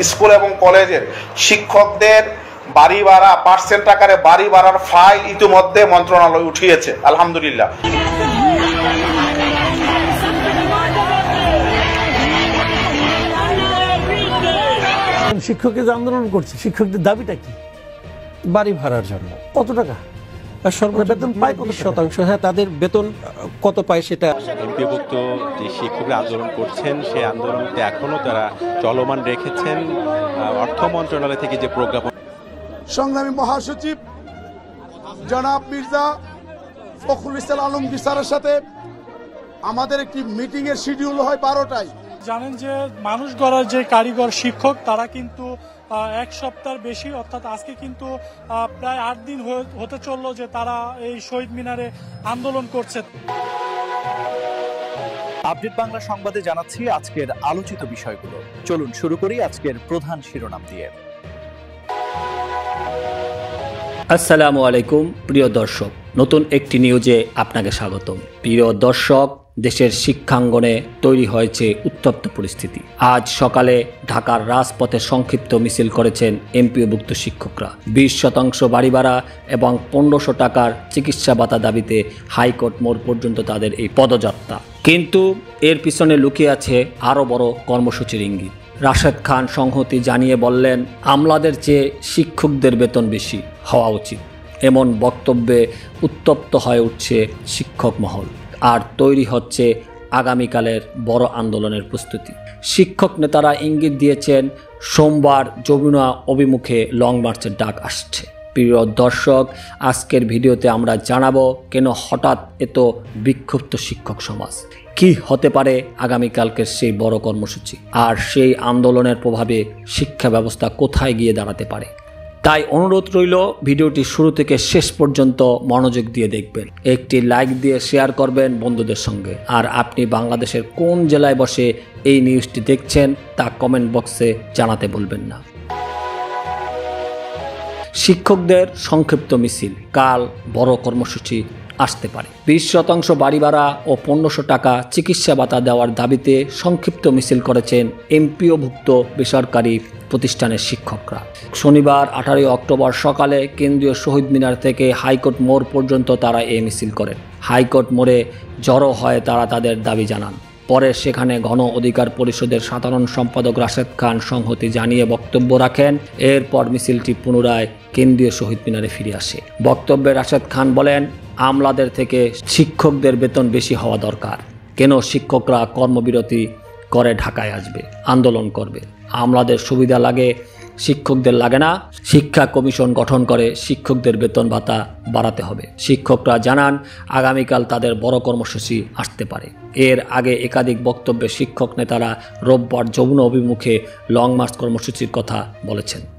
School এবং কলেজের শিক্ষকদের বাড়ি ভাড়া পার্সেন্ট আকারে বাড়ি ভাড়ার ফাইল ইতিমধ্যে মন্ত্রণালয় উঠিয়েছে, আলহামদুলিল্লাহ। শিক্ষকের যে আন্দোলন করছে, শিক্ষকদের দাবিটা কি? বাড়ি ভাড়ার জন্য। কত টাকা? সর্বোচ্চ বেতন পায় কত শতাংশ? হ্যাঁ, তাদের বেতন কত পায় সেটা। এমপিওভুক্ত যে শিক্ষকরা আন্দোলন করছেন, সেই আন্দোলনকে এখনো তারা চলমান রেখেছেন। অর্থ মন্ত্রণালয় থেকে যে প্রজ্ঞাপন, সংগ্রামী মহাসচিব জনাব মির্জা ফখরুল ইসলাম আলমগীর স্যারের সাথে আমাদের একটি মিটিং এর শিডিউল হয় 12টায়। জানেন যে মানুষ গড়ার যে কারিগর শিক্ষক তারা কিন্তু এক সপ্তাহের বেশি, অর্থাৎ আজকে কিন্তু প্রায় 8 দিন হতে চললো যে তারা এই শহীদ মিনারে আন্দোলন করছে। আপডেট বাংলা সংবাদে জানাচ্ছি আজকের আলোচিত বিষয়গুলো। চলুন শুরু করি আজকের প্রধান শিরোনাম দিয়ে। আসসালামু আলাইকুম প্রিয় দর্শক, নতুন একটি নিউজে আপনাকে স্বাগতম। প্রিয় দর্শক, দেশের শিক্ষাঙ্গনে তৈরি হয়েছে উত্তপ্ত পরিস্থিতি। আজ সকালে ঢাকার রাজপথে সংক্ষিপ্ত মিছিল করেছেন এমপিওভুক্ত শিক্ষকরা। 20% বাড়ি ভাড়া এবং 1500 টাকার চিকিৎসা ভাতা দাবিতে হাইকোর্ট মোড় পর্যন্ত তাদের এই পদযাত্রা। কিন্তু এর পিছনে লুকিয়ে আছে আরও বড় কর্মসূচির ইঙ্গিত। রাশেদ খান সংহতি জানিয়ে বললেন, আমলাদের চেয়ে শিক্ষকদের বেতন বেশি হওয়া উচিত। এমন বক্তব্যে উত্তপ্ত হয়ে উঠছে শিক্ষক মহল, আর তৈরি হচ্ছে আগামীকালের বড় আন্দোলনের প্রস্তুতি। শিক্ষক নেতারা ইঙ্গিত দিয়েছেন সোমবার যমুনা অভিমুখে লং মার্চের ডাক আসছে। প্রিয় দর্শক, আজকের ভিডিওতে আমরা জানাবো কেন হঠাৎ এত বিক্ষুব্ধ শিক্ষক সমাজ, কি হতে পারে আগামীকালকের সেই বড় কর্মসূচি, আর সেই আন্দোলনের প্রভাবে শিক্ষা ব্যবস্থা কোথায় গিয়ে দাঁড়াতে পারে। তাই অনুরোধ রইল, ভিডিওটি শুরু থেকে শেষ পর্যন্ত মনোযোগ দিয়ে দেখবেন, একটি লাইক দিয়ে শেয়ার করবেন বন্ধুদের সঙ্গে। আর আপনি বাংলাদেশের কোন জেলায় বসে এই নিউজটি দেখছেন তা কমেন্ট বক্সে জানাতে বলবেন না। শিক্ষকদের সংক্ষিপ্ত মিছিল, কাল বড় কর্মসূচি আসতে পারে। 20% বাড়ি ভাড়া ও 1500 টাকা চিকিৎসা ভাতা দেওয়ার দাবিতে সংক্ষিপ্ত মিছিল করেছেন এমপিওভুক্ত বেসরকারি প্রতিষ্ঠানের শিক্ষকরা। শনিবার 18 অক্টোবর সকালে কেন্দ্রীয় শহীদ মিনার থেকে হাইকোর্ট মোড় পর্যন্ত তারা এই মিছিল করেন। হাইকোর্ট মোড়ে জড়ো হয়ে তারা তাদের দাবি জানান। পরে সেখানে গণ অধিকার পরিষদের সাধারণ সম্পাদক রাশেদ খান সংহতি জানিয়ে বক্তব্য রাখেন। এরপর মিছিলটি পুনরায় কেন্দ্রীয় শহীদ মিনারে ফিরে আসে। বক্তব্যে রাশেদ খান বলেন, আমলাদের থেকে শিক্ষকদের বেতন বেশি হওয়া দরকার। কেন শিক্ষকরা কর্মবিরতি করে ঢাকায় আসবে, আন্দোলন করবে? আমলাদের সুবিধা লাগে, শিক্ষকদের লাগে না। শিক্ষা কমিশন গঠন করে শিক্ষকদের বেতন ভাতা বাড়াতে হবে। শিক্ষকরা জানান আগামীকাল তাদের বড় কর্মসূচি আসতে পারে। এর আগে একাধিক বক্তব্যে শিক্ষক নেতারা রোববার যমুনা অভিমুখে লং মার্চ কর্মসূচির কথা বলেছেন।